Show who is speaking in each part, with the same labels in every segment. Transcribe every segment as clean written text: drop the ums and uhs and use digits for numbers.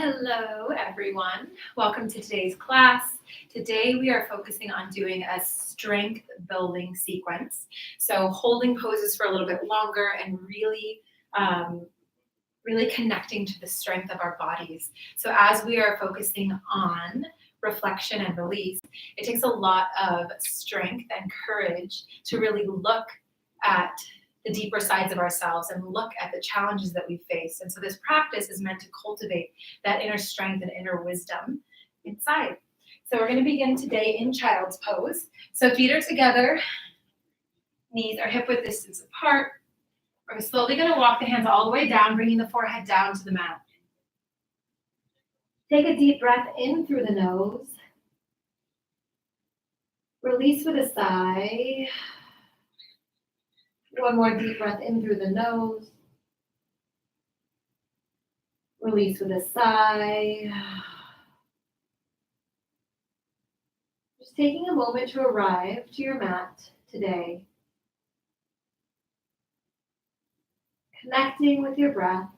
Speaker 1: Hello, everyone. Welcome to today's class. Today we are focusing on doing a strength building sequence. So holding poses for a little bit longer and really connecting to the strength of our bodies. So as we are focusing on reflection and release, it takes a lot of strength and courage to really look at the deeper sides of ourselves and look at the challenges that we face. And so this practice is meant to cultivate that inner strength and inner wisdom inside. So we're going to begin today in child's pose. So feet are together, knees are hip width distance apart. We're slowly going to walk the hands all the way down, bringing the forehead down to the mat. Take a deep breath in through the nose. Release with a sigh. One more deep breath in through the nose. Release with a sigh. Just taking a moment to arrive to your mat today. Connecting with your breath.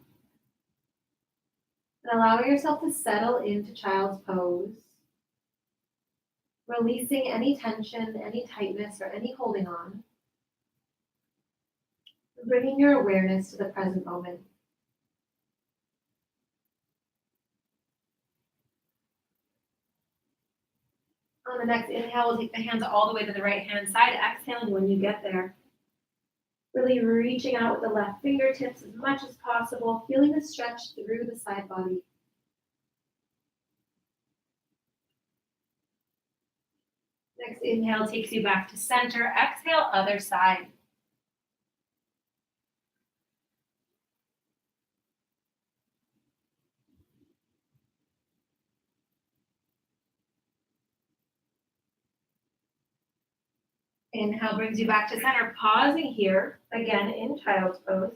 Speaker 1: And allowing yourself to settle into child's pose. Releasing any tension, any tightness, or any holding on. Bringing your awareness to the present moment. On the next inhale, we'll take the hands all the way to the right hand side. Exhaling when you get there. Really reaching out with the left fingertips as much as possible, feeling the stretch through the side body. Next inhale takes you back to center. Exhale, other side. Inhale brings you back to center. Pausing here, again in child's pose.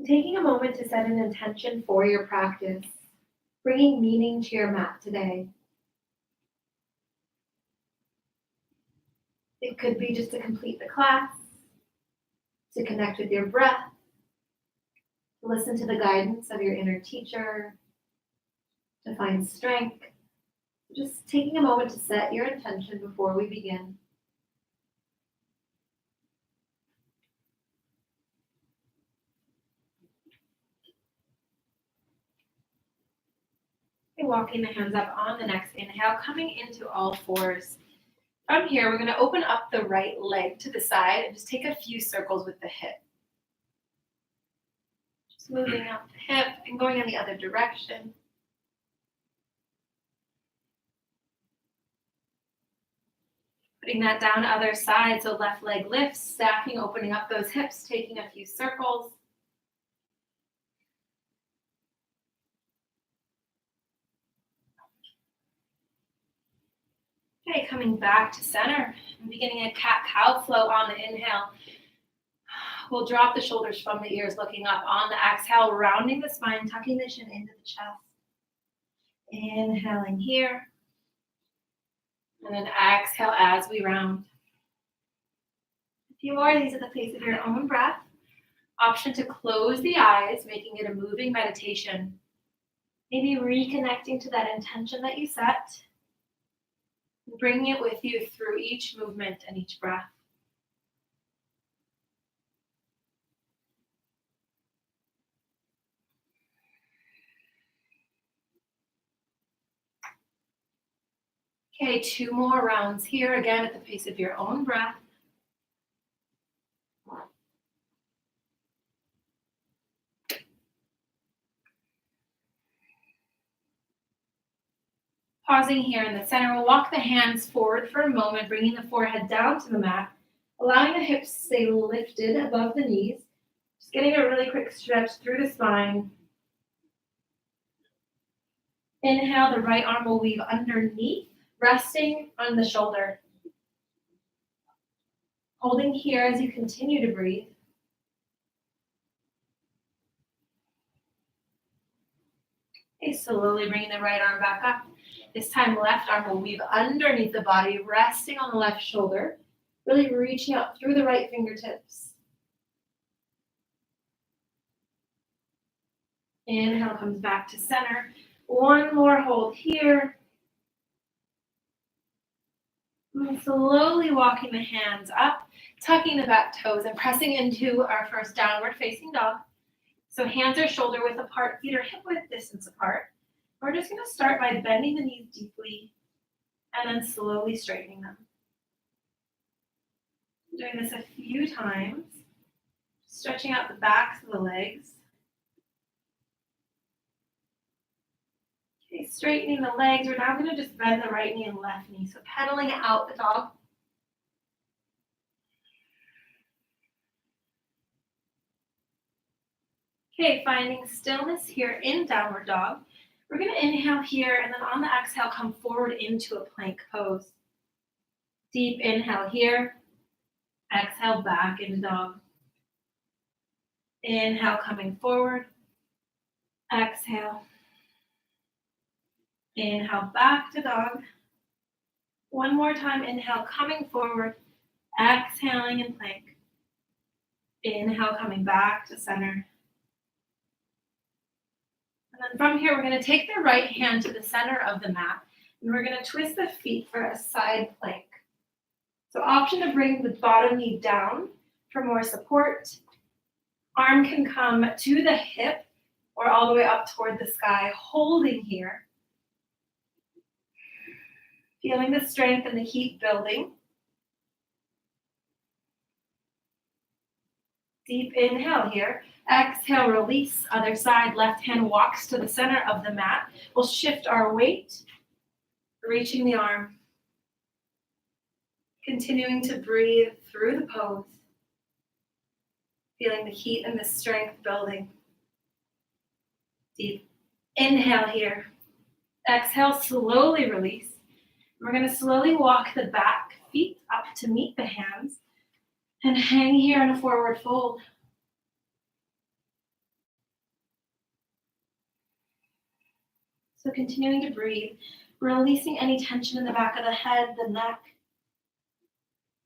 Speaker 1: Taking a moment to set an intention for your practice, bringing meaning to your mat today. It could be just to complete the class, to connect with your breath, to listen to the guidance of your inner teacher, to find strength. Just taking a moment to set your intention before we begin. Okay, walking the hands up on the next inhale, coming into all fours. From here, we're going to open up the right leg to the side and just take a few circles with the hip. Just moving up the hip and going in the other direction. Putting that down other side, so left leg lifts, stacking, opening up those hips, taking a few circles. Okay, coming back to center and beginning a cat-cow flow on the inhale. We'll drop the shoulders from the ears, looking up on the exhale, rounding the spine, tucking the chin into the chest. Inhaling here. And then exhale as we round. A few more of these at the pace of your own breath. Option to close the eyes, making it a moving meditation. Maybe reconnecting to that intention that you set. Bringing it with you through each movement and each breath. Okay, 2 more rounds here, again at the pace of your own breath. Pausing here in the center, we'll walk the hands forward for a moment, bringing the forehead down to the mat, allowing the hips to stay lifted above the knees. Just getting a really quick stretch through the spine. Inhale, the right arm will weave underneath, resting on the shoulder. Holding here as you continue to breathe. Okay, slowly bringing the right arm back up. This time, left arm will weave underneath the body, resting on the left shoulder, really reaching out through the right fingertips. Inhale comes back to center. One more hold here. And slowly walking the hands up, tucking the back toes and pressing into our first downward facing dog. So hands are shoulder width apart, feet are hip width distance apart. We're just going to start by bending the knees deeply and then slowly straightening them. Doing this a few times, stretching out the backs of the legs. Okay, straightening the legs. We're now going to just bend the right knee and left knee. So pedaling out the dog. Okay, finding stillness here in downward dog. We're going to inhale here, and then on the exhale, come forward into a plank pose. Deep inhale here. Exhale back into dog. Inhale, coming forward. Exhale. Inhale, back to dog. One more time, inhale, coming forward. Exhaling in plank. Inhale, coming back to center. And then from here, we're going to take the right hand to the center of the mat, and we're going to twist the feet for a side plank. So option to bring the bottom knee down for more support. Arm can come to the hip or all the way up toward the sky, holding here. Feeling the strength and the heat building. Deep inhale here. Exhale, release, other side. Left hand walks to the center of the mat. We'll shift our weight, reaching the arm. Continuing to breathe through the pose. Feeling the heat and the strength building. Deep inhale here. Exhale, slowly release. We're going to slowly walk the back feet up to meet the hands and hang here in a forward fold. So continuing to breathe, releasing any tension in the back of the head, the neck,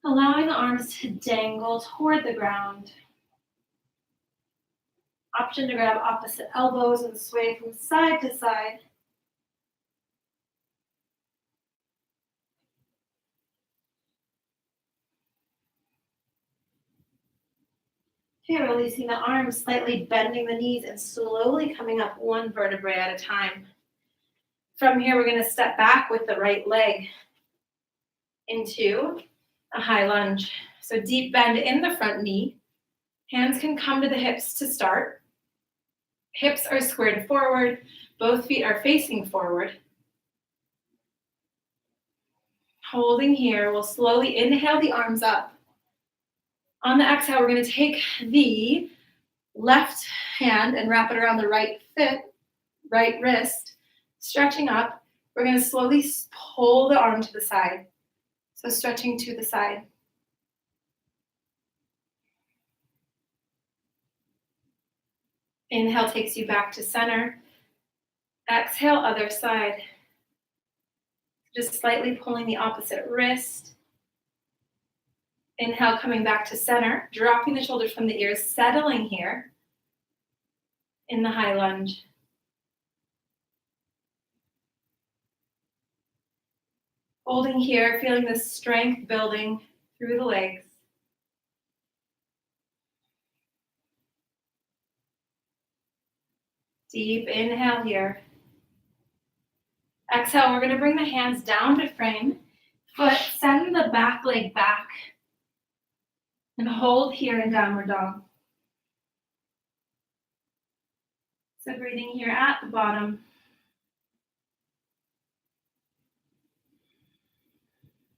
Speaker 1: allowing the arms to dangle toward the ground. Option to grab opposite elbows and sway from side to side. Okay, releasing the arms, slightly bending the knees and slowly coming up one vertebrae at a time. From here, we're going to step back with the right leg into a high lunge. So deep bend in the front knee. Hands can come to the hips to start. Hips are squared forward. Both feet are facing forward. Holding here, we'll slowly inhale the arms up. On the exhale, we're going to take the left hand and wrap it around the right wrist, stretching up. We're going to slowly pull the arm to the side. So stretching to the side. Inhale takes you back to center. Exhale, other side. Just slightly pulling the opposite wrist. Inhale, coming back to center, dropping the shoulders from the ears, settling here in the high lunge. Holding here, feeling the strength building through the legs. Deep inhale here. Exhale, we're going to bring the hands down to frame. Foot, send the back leg back. And hold here in downward dog. So breathing here at the bottom.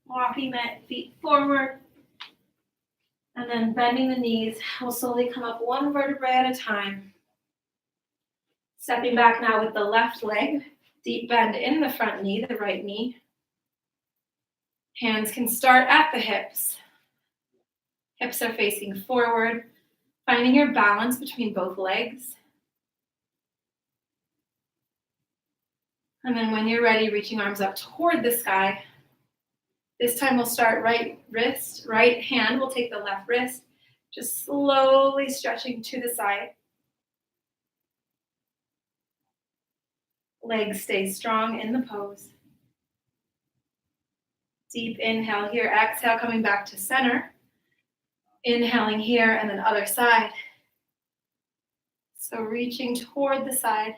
Speaker 1: Walking the feet forward. And then bending the knees. We'll slowly come up one vertebrae at a time. Stepping back now with the left leg. Deep bend in the front knee, the right knee. Hands can start at the hips. Hips are facing forward, finding your balance between both legs. And then when you're ready, reaching arms up toward the sky. This time we'll start right wrist, right hand. We'll take the left wrist, just slowly stretching to the side. Legs stay strong in the pose. Deep inhale here. Exhale, coming back to center. Inhaling here and then other side. So reaching toward the side.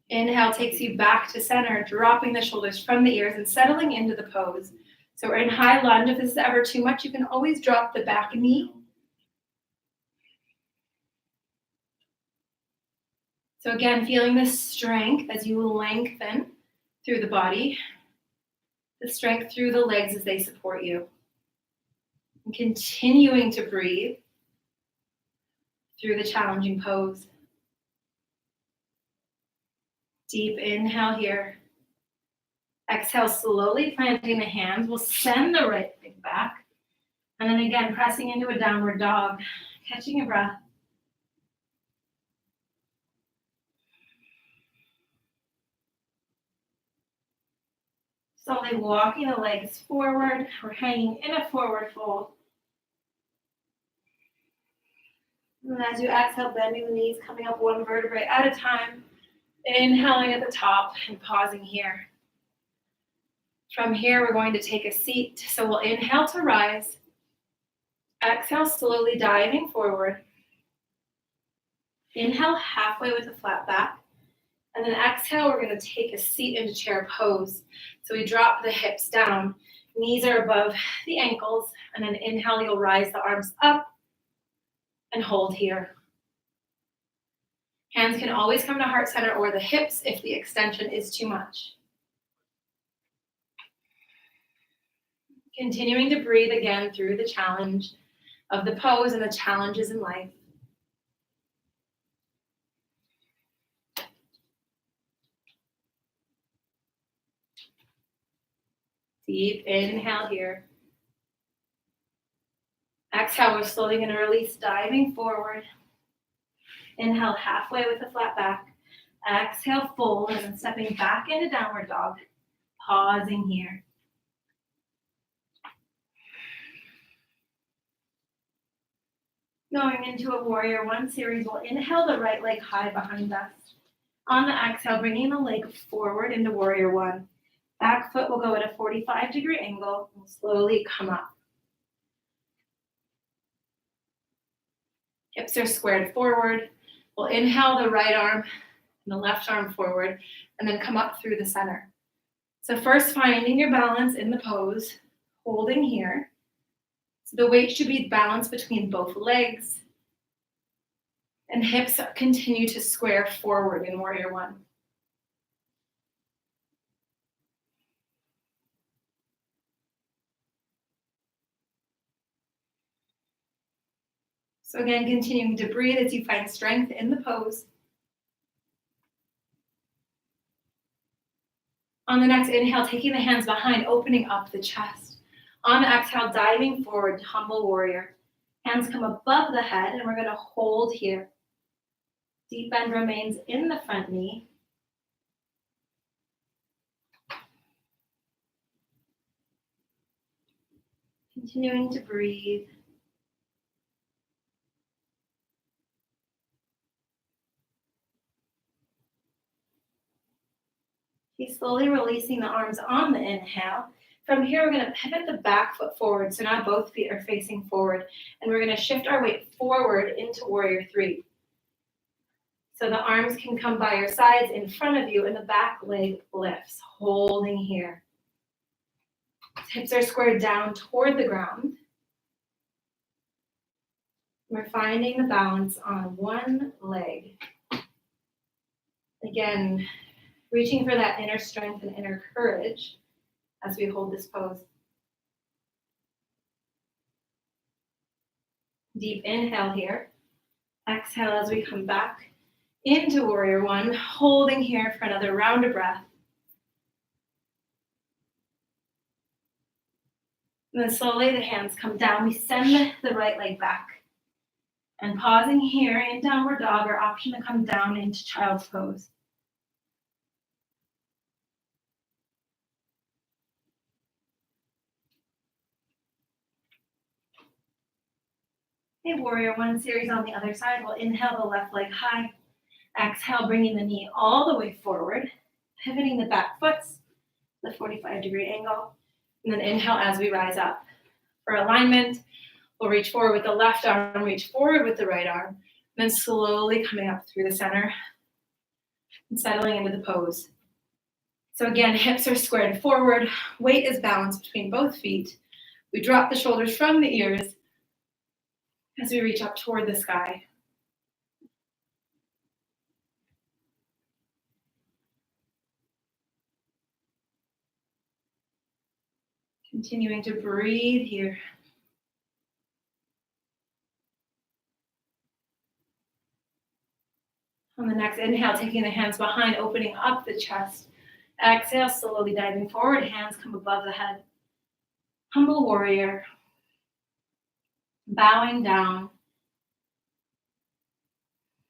Speaker 1: Inhale takes you back to center, dropping the shoulders from the ears and settling into the pose. So we're in high lunge. If this is ever too much, you can always drop the back knee. So again, feeling the strength as you lengthen through the body, the strength through the legs as they support you. And continuing to breathe through the challenging pose. Deep inhale here. Exhale, slowly planting the hands. We'll send the right leg back. And then again, pressing into a downward dog, catching your breath. Slowly walking the legs forward. We're hanging in a forward fold. And as you exhale, bending the knees, coming up one vertebrae at a time. Inhaling at the top and pausing here. From here, we're going to take a seat. So we'll inhale to rise. Exhale, slowly diving forward. Inhale halfway with a flat back. And then exhale, we're going to take a seat into chair pose. So we drop the hips down. Knees are above the ankles. And then inhale, you'll rise the arms up and hold here. Hands can always come to heart center or the hips if the extension is too much. Continuing to breathe again through the challenge of the pose and the challenges in life. Deep inhale here. Exhale, we're slowly going to release, diving forward. Inhale halfway with a flat back. Exhale, fold, and then stepping back into downward dog. Pausing here. Going into a warrior one series, we'll inhale the right leg high behind us. On the exhale, bringing the leg forward into warrior one. Back foot will go at a 45-degree angle and slowly come up. Hips are squared forward. We'll inhale the right arm and the left arm forward and then come up through the center. So first finding your balance in the pose, holding here. So the weight should be balanced between both legs. And hips continue to square forward in warrior one. So again, continuing to breathe as you find strength in the pose. On the next inhale, taking the hands behind, opening up the chest. On the exhale, diving forward, humble warrior. Hands come above the head, and we're going to hold here. Deep bend remains in the front knee. Continuing to breathe. Keep slowly releasing the arms on the inhale. From here, we're going to pivot the back foot forward. So now both feet are facing forward. And we're going to shift our weight forward into warrior three. So the arms can come by your sides in front of you and the back leg lifts, holding here. Hips are squared down toward the ground. We're finding the balance on one leg. Again, reaching for that inner strength and inner courage as we hold this pose. Deep inhale here. Exhale as we come back into warrior one, holding here for another round of breath. And then slowly the hands come down. We send the right leg back. And pausing here in downward dog, or option to come down into child's pose.
Speaker 2: Okay, warrior one series on the other side. We'll inhale the left leg high. Exhale, bringing the knee all the way forward, pivoting the back foot, the 45-degree angle. And then inhale as we rise up. For alignment, we'll reach forward with the left arm, reach forward with the right arm, then slowly coming up through the center and settling into the pose. So again, hips are squared forward, weight is balanced between both feet. We drop the shoulders from the ears as we reach up toward the sky. Continuing to breathe here. On the next inhale, taking the hands behind, opening up the chest. Exhale, slowly diving forward, hands come above the head. Humble warrior. Bowing down.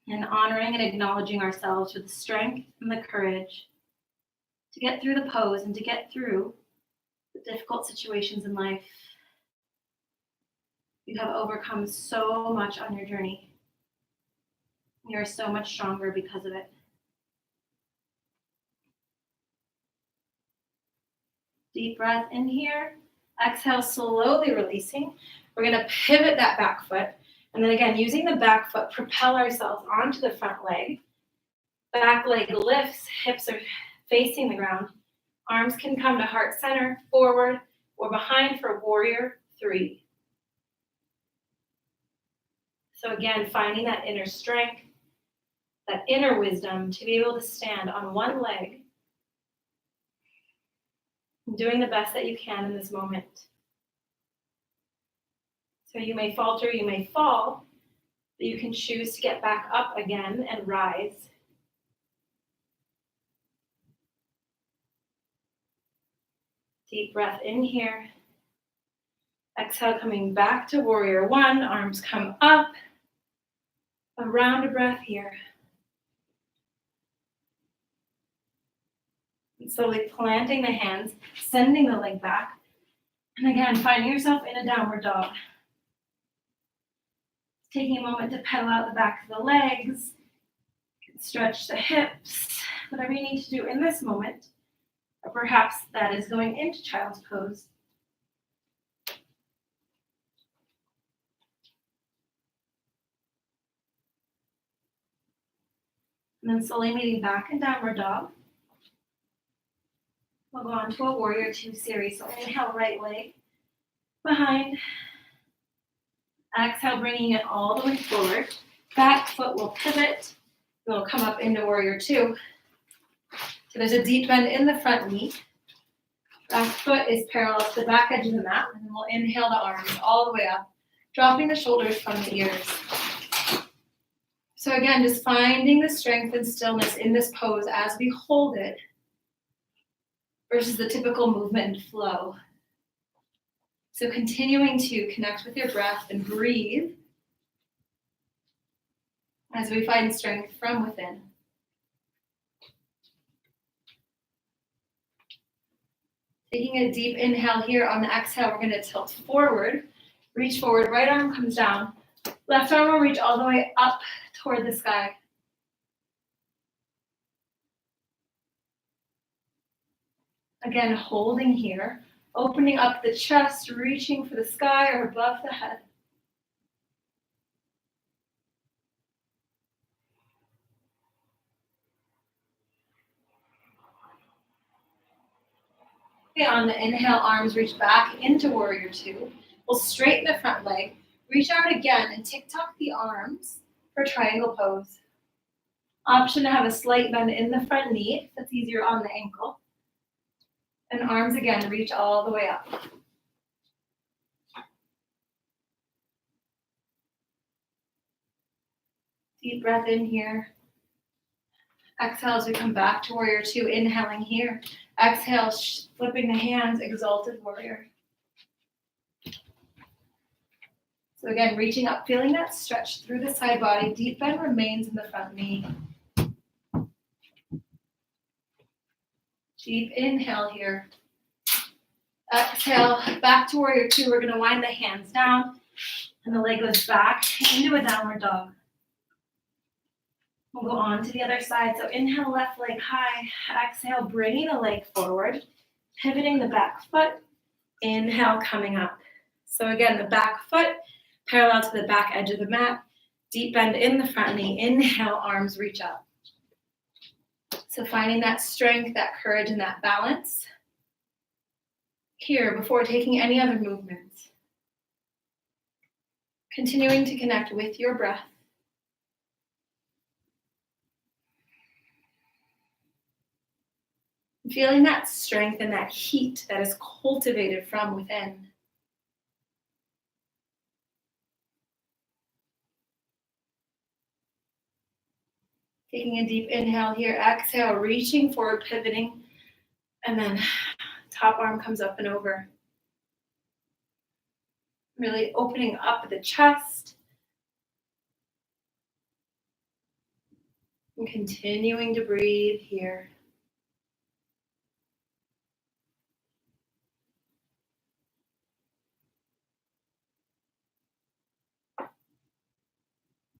Speaker 2: And honoring and acknowledging ourselves with the strength and the courage to get through the pose and to get through the difficult situations in life. You have overcome so much on your journey. You're so much stronger because of it. Deep breath in here. Exhale, slowly releasing. We're going to pivot that back foot. And then again, using the back foot, propel ourselves onto the front leg. Back leg lifts, hips are facing the ground. Arms can come to heart center, forward, or behind for warrior 3. So again, finding that inner strength, that inner wisdom to be able to stand on one leg, doing the best that you can in this moment. So you may falter, you may fall, but you can choose to get back up again and rise. Deep breath in here. Exhale, coming back to warrior 1. Arms come up. A round of breath here. And slowly planting the hands, sending the leg back. And again, finding yourself in a downward dog. Taking a moment to pedal out the back of the legs. Stretch the hips. Whatever you need to do in this moment. Or perhaps that is going into child's pose. And then slowly meeting back in downward dog. We'll go on to a warrior 2 series. So inhale, right leg behind. Exhale, bringing it all the way forward. Back foot will pivot. And we'll come up into warrior 2. So there's a deep bend in the front knee. Back foot is parallel to the back edge of the mat. And then we'll inhale the arms all the way up, dropping the shoulders from the ears. So again, just finding the strength and stillness in this pose as we hold it versus the typical movement and flow. So continuing to connect with your breath and breathe as we find strength from within. Taking a deep inhale here on the exhale, we're going to tilt forward, reach forward, right arm comes down, left arm will reach all the way up toward the sky. Again, holding here, opening up the chest, reaching for the sky or above the head. Okay, on the inhale, arms reach back into warrior 2. We'll straighten the front leg, reach out again and tick-tock the arms for triangle pose. Option to have a slight bend in the front knee, if that's easier on the ankle. And arms again, reach all the way up. Deep breath in here. Exhale as we come back to warrior 2, inhaling here. Exhale, flipping the hands, exalted warrior. So again, reaching up, feeling that stretch through the side body. Deep bend remains in the front knee. Deep inhale here. Exhale, back to warrior 2. We're going to wind the hands down. And the leg goes back into a downward dog. We'll go on to the other side. So inhale, left leg high. Exhale, bringing the leg forward, pivoting the back foot. Inhale, coming up. So again, the back foot parallel to the back edge of the mat. Deep bend in the front knee. Inhale, arms reach up. So finding that strength, that courage, and that balance here before taking any other movements. Continuing to connect with your breath. Feeling that strength and that heat that is cultivated from within. Taking a deep inhale here, exhale, reaching forward, pivoting, and then top arm comes up and over. Really opening up the chest. And continuing to breathe here.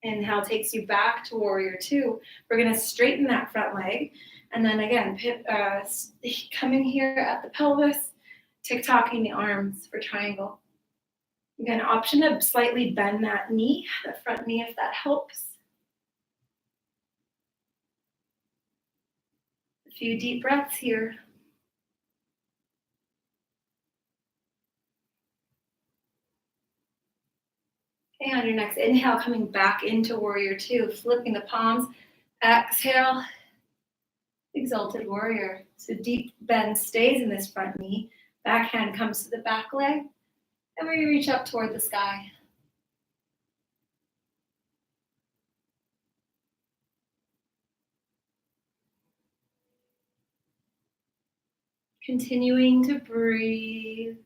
Speaker 2: Inhale takes you back to warrior two. We're going to straighten that front leg. And then again, coming here at the pelvis, tick-tocking the arms for triangle. Again, option to slightly bend that knee, the front knee, if that helps. A few deep breaths here. Okay, on your next inhale, coming back into warrior two, flipping the palms. Exhale, exalted warrior. So deep bend stays in this front knee. Back hand comes to the back leg. And we reach up toward the sky. Continuing to breathe.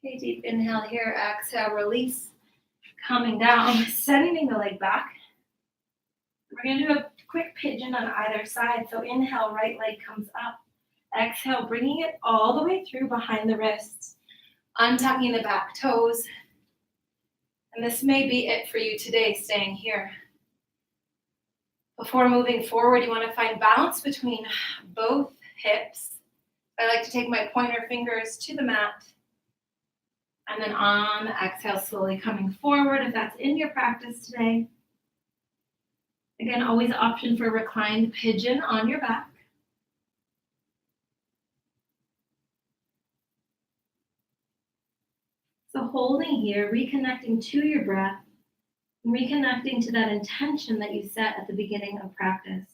Speaker 2: Okay, deep inhale here, exhale, release. Coming down, sending the leg back. We're going to do a quick pigeon on either side. So inhale, right leg comes up. Exhale, bringing it all the way through behind the wrists. Untucking the back toes. And this may be it for you today, staying here. Before moving forward, you want to find balance between both hips. I like to take my pointer fingers to the mat. And then on the exhale, slowly coming forward if that's in your practice today. Again, always option for reclined pigeon on your back. So holding here, reconnecting to your breath, reconnecting to that intention that you set at the beginning of practice.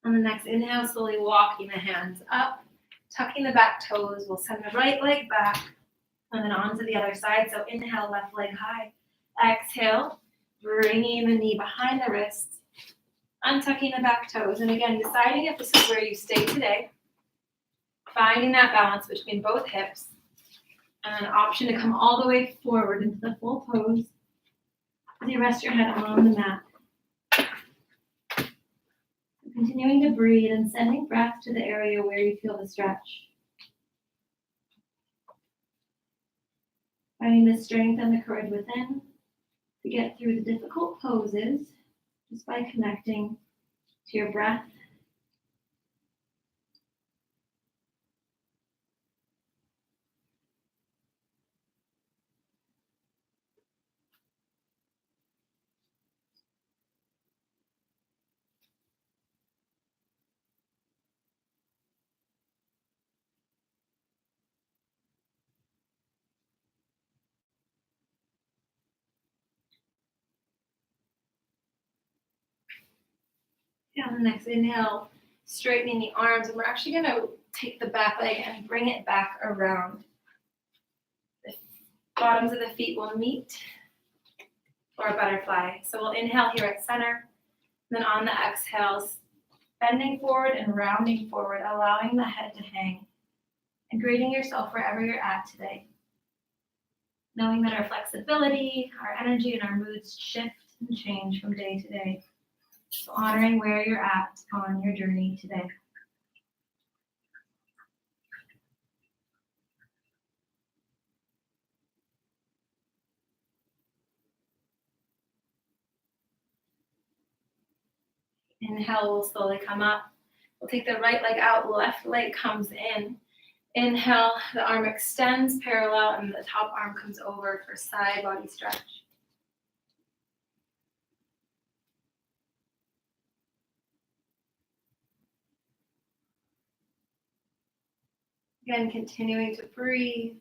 Speaker 2: On the next inhale, slowly walking the hands up, tucking the back toes. We'll send the right leg back and then on to the other side. So inhale, left leg high. Exhale, bringing the knee behind the wrists, untucking the back toes. And again, deciding if this is where you stay today. Finding that balance between both hips. And an option to come all the way forward into the full pose as you rest your head on the mat. Continuing to breathe and sending breath to the area where you feel the stretch. Finding the strength and the courage within to get through the difficult poses just by connecting to your breath. On the next inhale, straightening the arms, and we're actually going to take the back leg and bring it back around. The bottoms of the feet will meet for a butterfly. So we'll inhale here at center. Then on the exhales, bending forward and rounding forward, allowing the head to hang and greeting yourself wherever you're at today. Knowing that our flexibility, our energy, and our moods shift and change from day to day. So honoring where you're at on your journey today. Inhale, we'll slowly come up. We'll take the right leg out, left leg comes in. Inhale, the arm extends parallel and the top arm comes over for side body stretch. Again, continuing to breathe.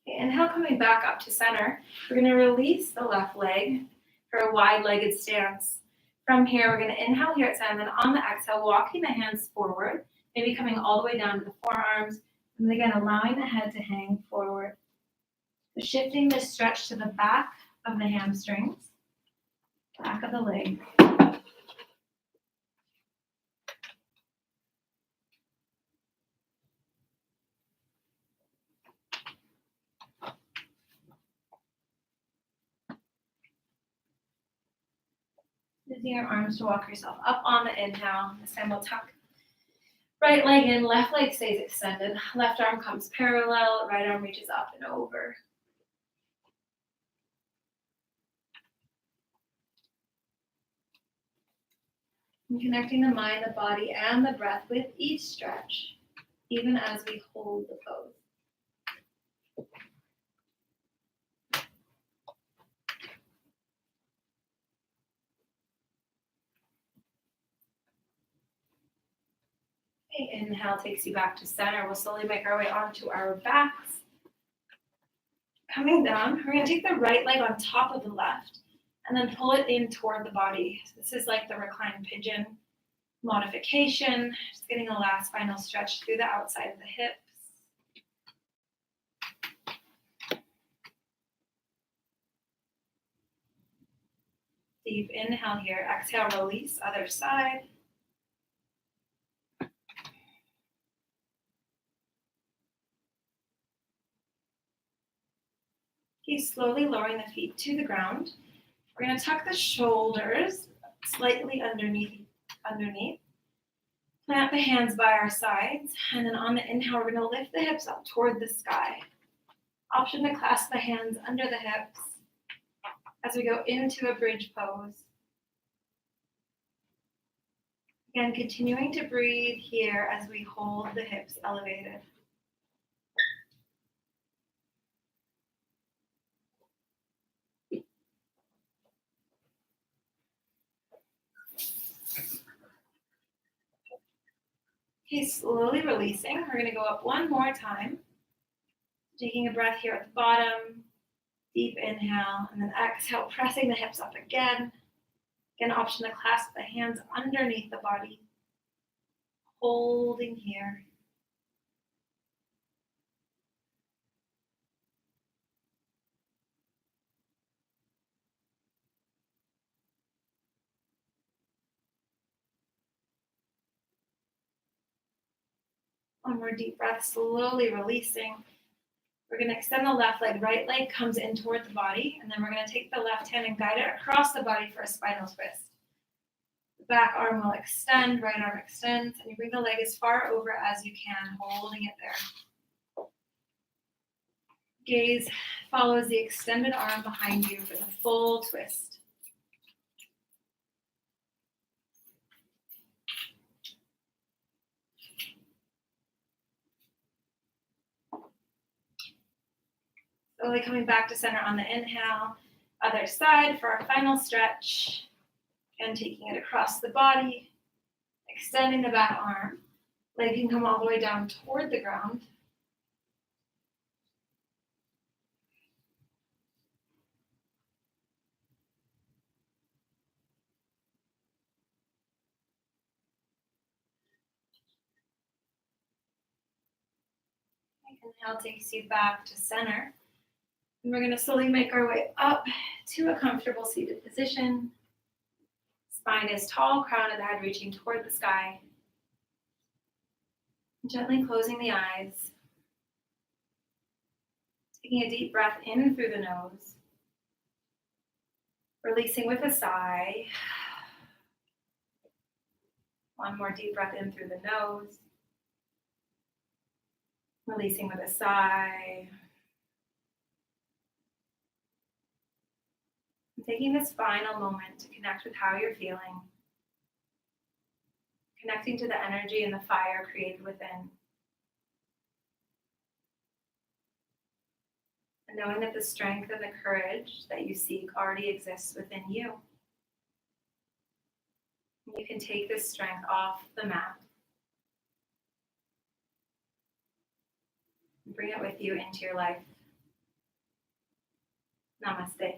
Speaker 2: Okay, inhale, coming back up to center. We're going to release the left leg for a wide-legged stance. From here, we're going to inhale here at center, and then on the exhale, walking the hands forward, maybe coming all the way down to the forearms, and again, allowing the head to hang forward. So shifting this stretch to the back of the hamstrings, back of the leg. Using your arms to walk yourself up on the inhale. This time we'll tuck right leg in, left leg stays extended. Left arm comes parallel, right arm reaches up and over. And connecting the mind, the body, and the breath with each stretch, even as we hold the pose. Okay, inhale takes you back to center. We'll slowly make our way onto our backs. Coming down, we're going to take the right leg on top of the left and then pull it in toward the body. This is like the reclined pigeon modification, just getting a last final stretch through the outside of the hips. Deep inhale here, exhale, release, other side. Okay, slowly lowering the feet to the ground. We're going to tuck the shoulders slightly underneath. Plant the hands by our sides, and then on the inhale, we're going to lift the hips up toward the sky. Option to clasp the hands under the hips as we go into a bridge pose. Again, continuing to breathe here as we hold the hips elevated. Okay, slowly releasing. We're going to go up one more time. Taking a breath here at the bottom. Deep inhale, and then exhale, pressing the hips up again. Again, option to clasp the hands underneath the body. Holding here. One more deep breath, slowly releasing. We're going to extend the left leg. Right leg comes in toward the body, and then we're going to take the left hand and guide it across the body for a spinal twist. The back arm will extend, right arm extends, and you bring the leg as far over as you can, holding it there. Gaze follows the extended arm behind you for the full twist. Slowly coming back to center on the inhale. Other side for our final stretch. And taking it across the body. Extending the back arm. Leg can come all the way down toward the ground. Inhale takes you back to center. And we're going to slowly make our way up to a comfortable seated position. Spine is tall, crown of the head reaching toward the sky. Gently closing the eyes. Taking a deep breath in through the nose. Releasing with a sigh. One more deep breath in through the nose. Releasing with a sigh. And taking this final moment to connect with how you're feeling. Connecting to the energy and the fire created within. And knowing that the strength and the courage that you seek already exists within you. And you can take this strength off the mat. And bring it with you into your life. Namaste.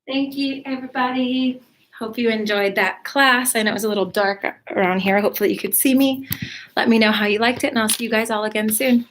Speaker 2: Thank you, everybody. Hope you enjoyed that class. I know it was a little dark around here. Hopefully you could see me. Let me know how you liked it, and I'll see you guys all again soon.